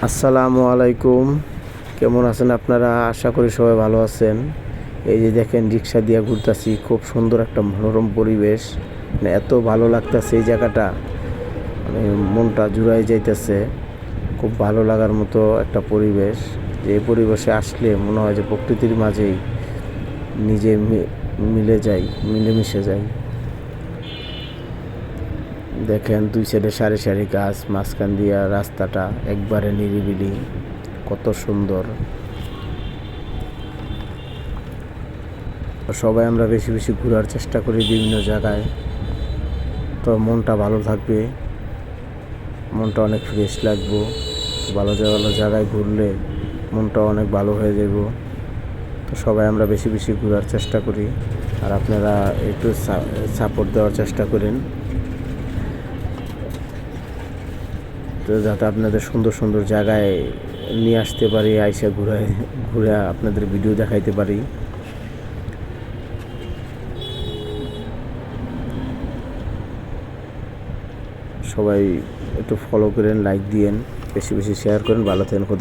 আসসালামু আলাইকুম। কেমন আছেন আপনারা? আশা করি সবাই ভালো আছেন। এই যে দেখেন, রিক্সা দিয়ে ঘুরতেছি, খুব সুন্দর একটা মনোরম পরিবেশ। মানে এত ভালো লাগতেছে এই জায়গাটা, মানে মনটা জুড়াই যাইতেছে। খুব ভালো লাগার মতো একটা পরিবেশ। যে এই পরিবেশে আসলে মনে হয় যে প্রকৃতির মাঝেই নিজে মিলেমিশে যাই। দেখেন, দুই সাইডে সারি সারি গাছ, মাঝখান দিয়া রাস্তাটা একবারে নিরিবিলি, কত সুন্দর। সবাই আমরা বেশি বেশি ঘোরার চেষ্টা করি বিভিন্ন জায়গায়, তো মনটা ভালো থাকবে, মনটা অনেক ফ্রেশ লাগবে। ভালো ভালো জায়গায় ঘুরলে মনটা অনেক ভালো হয়ে যাব। তো সবাই আমরা বেশি বেশি ঘোরার চেষ্টা করি, আর আপনারা একটু সাপোর্ট দেওয়ার চেষ্টা করেন, তো যাতে আপনাদের সুন্দর সুন্দর জায়গায় নিয়ে আসতে পারি, আইসা ঘুরে আপনাদের ভিডিও দেখাইতে পারি। সবাই একটু ফলো করেন, লাইক দিয়েন, বেশি বেশি শেয়ার করেন। ভালো থাকেন। খোদা।